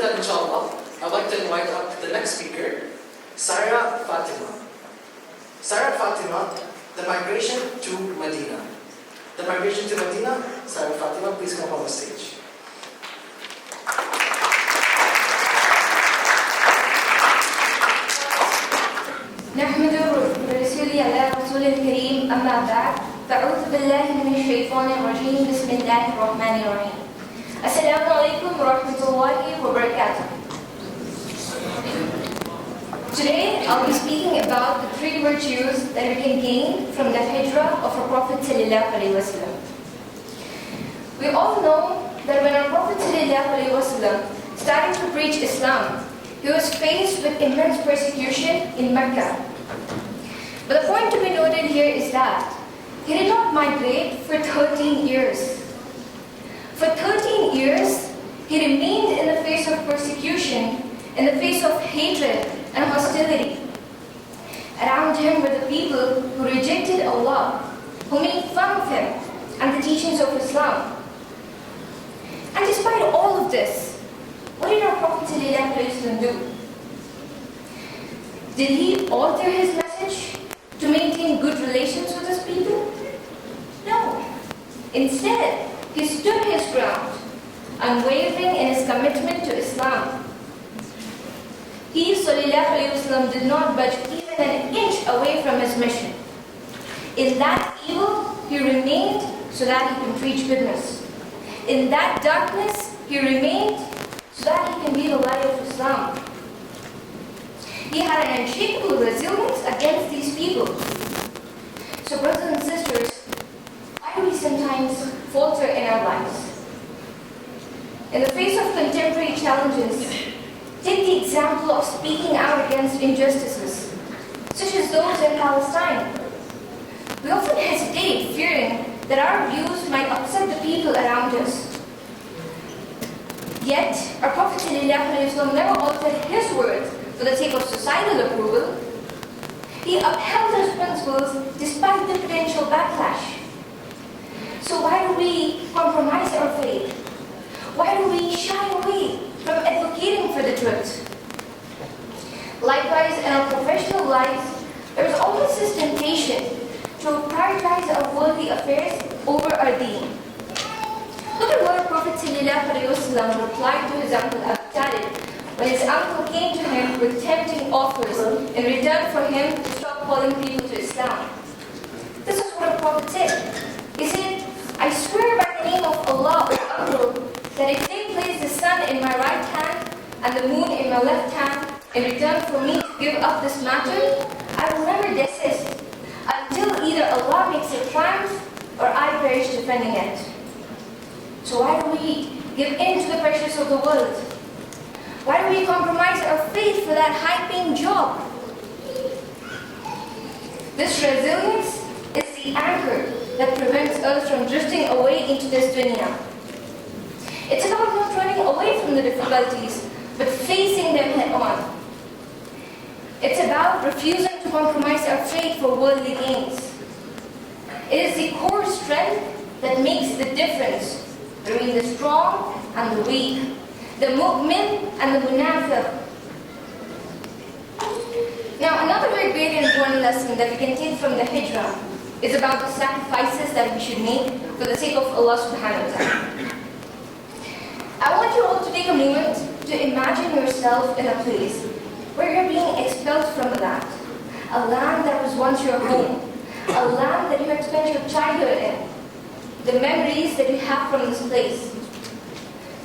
that, inshallah, I'd like to invite up the next speaker, Seerah Fatima. Seerah Fatima, the migration to Madinah. The migration to Madinah, Seerah Fatima, please come up on the stage. نحمد ورسولي على رسول الكريم أما بعد فأعوذ بالله من الشيطان الرجيم بسم الله الرحمن الرحيم السلام عليكم ورحمة الله وبركاته. Today I'll be speaking about the 3 virtues that we can gain from the hijrah of our Prophet sallallahu alaihi wasallam. We all know that when our Prophet sallallahu alaihi wasallam started to preach Islam, he was faced with immense persecution in Mecca. But the point to be noted here is that he did not migrate for 13 years. For 13 years, he remained in the face of persecution, in the face of hatred and hostility. Around him were the people who rejected Allah, who made fun of him and the teachings of Islam. And despite all of this, what did our Prophet ﷺ do? Did he alter his message to maintain good relations with his people? No. Instead, he stood his ground, unwavering in his commitment to Islam. He ﷺ did not budge even an inch away from his mission. In that evil, he remained so that he can preach goodness. In that darkness, he remained so that he can be the light of Islam. He had an unshakable resilience against these people. So brothers and sisters, why do we sometimes falter in our lives? In the face of contemporary challenges, take the example of speaking out against injustices, such as those in Palestine. We often hesitate, fearing that our views might upset the people around us. Yet, our Prophet ﷺ never altered his words for the sake of societal approval. He upheld his principles despite the potential backlash. So why do we compromise our faith? Why do we shy away from advocating for the truth? Likewise, in our professional lives, there is always this temptation to prioritize our worldly affairs over our deen. Look at what our Prophet ﷺ replied to his uncle Abu Talib when his uncle came to him with tempting offers in return for him to stop calling people to Islam. This is what our Prophet said. He said, I swear by the name of Allah, O uncle, that if they place the sun in my right hand and the moon in my left hand in return for me to give up this matter, I will never desist until either Allah makes it triumph or I perish defending it. So why do we give in to the pressures of the world? Why do we compromise our faith for that high-paying job? This resilience is the anchor that prevents us from drifting away into this dunya. It's about not running away from the difficulties, but facing them head-on. It's about refusing to compromise our faith for worldly gains. It is the core strength that makes the difference between the strong and the weak, the mu'min and the munafiq. Now, another very great and important lesson that we can take from the hijrah is about the sacrifices that we should make for the sake of Allah subhanahu wa ta'ala. I want you all to take a moment to imagine yourself in a place where you're being expelled from a land that was once your home, a land that you had spent your childhood in, the memories that you have from this place.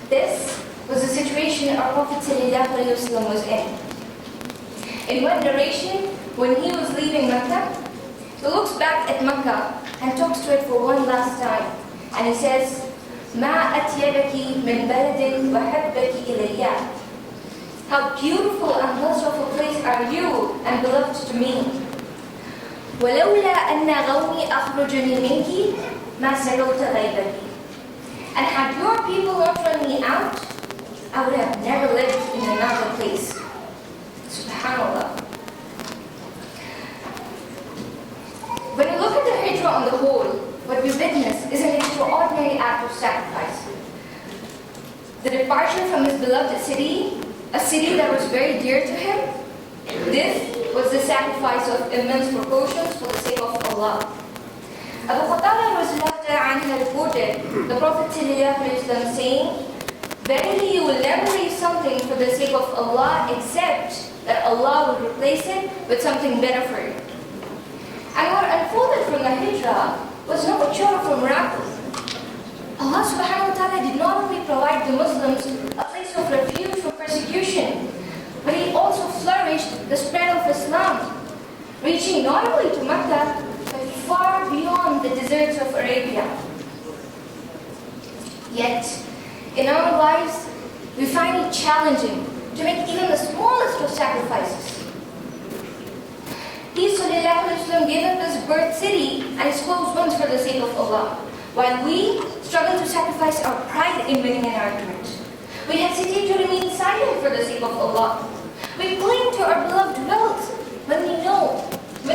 This was the situation our Prophet ﷺ was in. In one narration, when he was leaving Mecca, he looks back at Mecca and talks to it for one last time. And he says, مَا أَتْيَبَكِ مِنْ بَلَدٍ وَحَبَّكِ إِلَيَّ. How beautiful and blessed of a place are you and beloved to me. وَلَوْلَا أَنَّ غَوْمِي أَخْرُجُنِي مِنْكِ مَا سَرَوْتَ غَيْبَكِ. And had your people not run me out, I would have never lived in another place. SubhanAllah. When we look at the hijrah on the whole, what we witness is an extraordinary act of sacrifice. The departure from his beloved city, a city that was very dear to him. This was the sacrifice of immense proportions for the sake of Allah. Abu Qatada reported the Prophet ﷺ saying, "Verily you will never leave something for the sake of Allah except that Allah will replace it with something better for you." And what unfolded from the hijrah was no chore for miracle. Allah subhanahu wa ta'ala did not only provide the Muslims a place of refuge from persecution, but He also flourished the spread of Islam, reaching not only to Mecca, but far beyond the deserts of Arabia. Yet, in our lives, we find it challenging to make even the smallest of sacrifices. He ﷺ gave up his birth city and his close ones for the sake of Allah, while we struggle to sacrifice our pride in winning an argument. We hesitate to remain silent for the sake of Allah. We cling to our beloved wealth when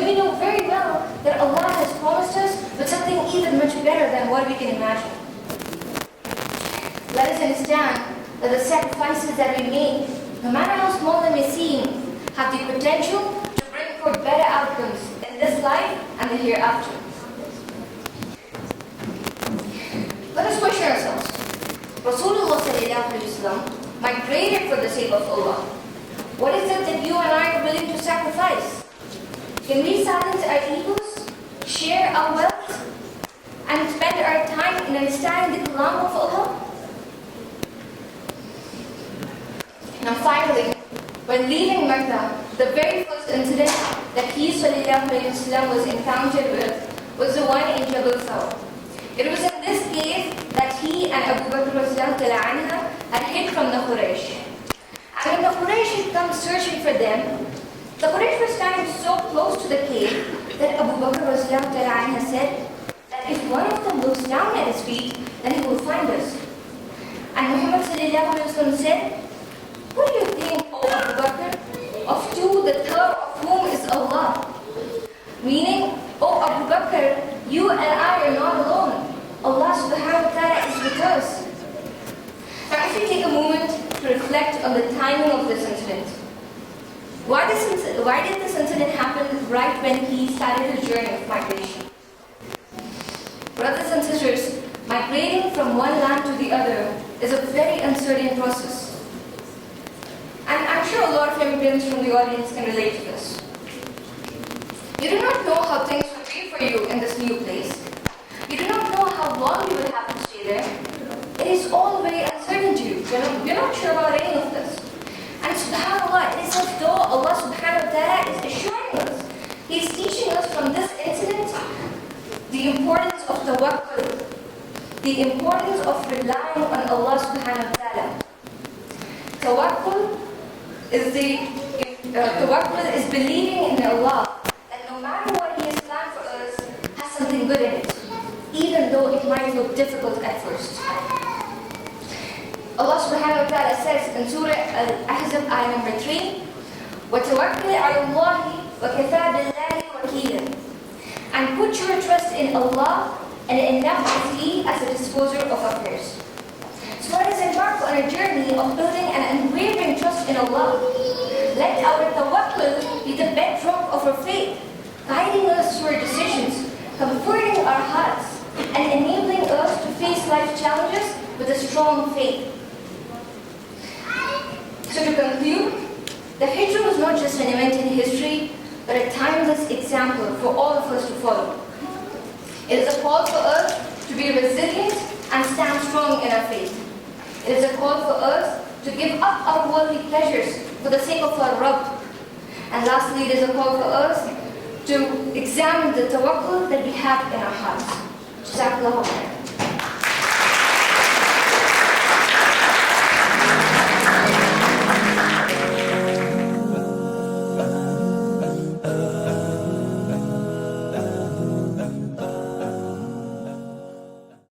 we know very well that Allah has promised us with something even much better than what we can imagine. Let us understand that the sacrifices that we make, no matter how small they may seem, have the potential to bring forth better outcomes in this life and the hereafter. Let us question ourselves. Rasulullah ﷺ migrated for the sake of Allah. What is it that you and I are willing to sacrifice? Can we silence our egos, share our wealth, and spend our time in understanding the kalam of Allah? Now finally, when leaving Mecca, the very first incident that he ﷺ was encountered with was the one in Jabal Thawr. It was in this cave that he and Abu Bakr had hid from the Quraysh. And when the Quraysh had come searching for them, the Quraysh were standing so close to the cave that Abu Bakr said that if one of them looks down at his feet, then he will find us. And Muhammad said, "What do you think, O Abu Bakr, of two, the third of whom is Allah?" Meaning, "O Abu Bakr, you and I are not alone. Allah subhanahu wa ta'ala is with us." Now if we take a moment to reflect on the timing of this incident. Why did this incident happen right when he started his journey of migration? Brothers and sisters, migrating from one land to the other is a very uncertain process. And I'm sure a lot of immigrants from the audience can relate to this. You do not know how things will be for you in this new place. You do not know how long you will have to stay there. It is all very uncertain to you. You're not sure about any of this. And subhanAllah, it is as though Allah subhanahu wa ta'ala is assuring us. He is teaching us from this incident the importance of tawakkul, the importance of relying on Allah subhanahu wa ta'ala. Tawakkul is believing in Allah, that no matter what He has planned for us, has something good in it, even though it might look difficult at first. Allah subhanahu wa ta'ala says in Surah Al-Ahzab ayah number 3, وَتَوَكَّلْ عَلَى اللَّهِ وَكَفَى بِاللَّهِ وَكِيلًا. And put your trust in Allah, and enough is He as a disposer of affairs. So let us embark on a journey of building an unwavering trust in Allah. Let our tawakkul be the bedrock of our faith, guiding us through our decisions, comforting our hearts, and enabling us to face life challenges with a strong faith. So to conclude, the hijrah was not just an event in history, but a timeless example for all of us to follow. It is a call for us to be resilient and stand strong in our faith. It is a call for us to give up our worldly pleasures for the sake of our Rabb. And lastly, it is a call for us to examine the tawakkul that we have in our hearts. Jazakallahu khairan.